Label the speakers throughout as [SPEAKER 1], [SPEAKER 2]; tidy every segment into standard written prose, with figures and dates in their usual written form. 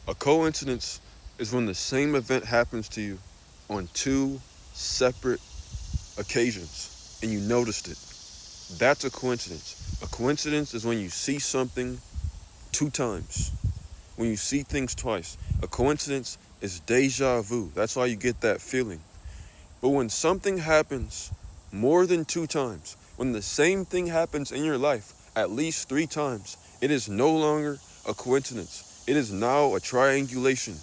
[SPEAKER 1] A coincidence is when the same event happens to you on two separate occasions and you noticed it. That's a coincidence. A coincidence is when you see something two times, when you see things twice. A coincidence is deja vu. That's why you get that feeling. But when something happens more than two times, when the same thing happens in your life at least three times, it is no longer a coincidence. It is now a triangulation.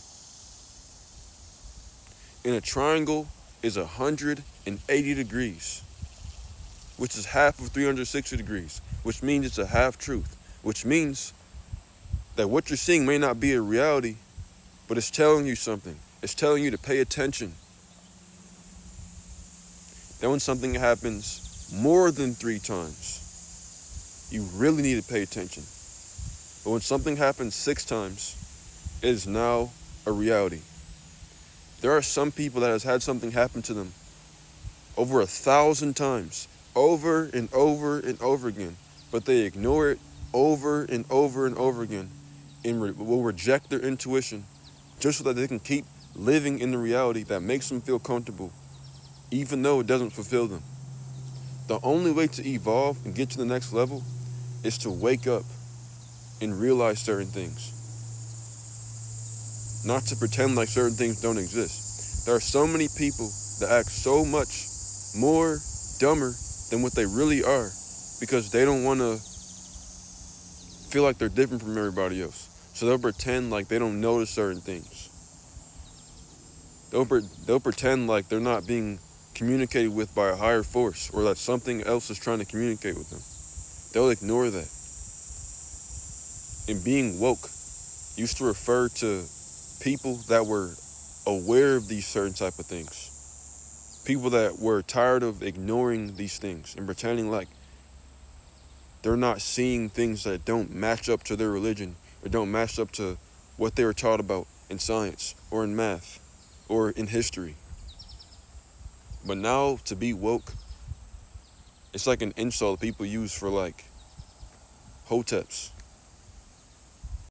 [SPEAKER 1] And a triangle is 180 degrees, which is half of 360 degrees, which means it's a half truth, which means that what you're seeing may not be a reality, but it's telling you something. It's telling you to pay attention. Then when something happens more than three times, you really need to pay attention. But when something happens six times, it is now a reality. There are some people that has had something happen to them over 1,000 times, over and over and over again, but they ignore it over and over and over again and will reject their intuition just so that they can keep living in the reality that makes them feel comfortable, even though it doesn't fulfill them. The only way to evolve and get to the next level is to wake up and realize certain things, not to pretend like certain things don't exist. There are so many people that act so much more dumber than what they really are because they don't want to feel like they're different from everybody else. So they'll pretend like they don't notice certain things. They'll pretend like they're not being communicated with by a higher force or that something else is trying to communicate with them. They'll ignore that. And being woke used to refer to people that were aware of these certain type of things. People that were tired of ignoring these things and pretending like they're not seeing things that don't match up to their religion or don't match up to what they were taught about in science or in math or in history. But now to be woke, it's like an insult people use for like hoteps.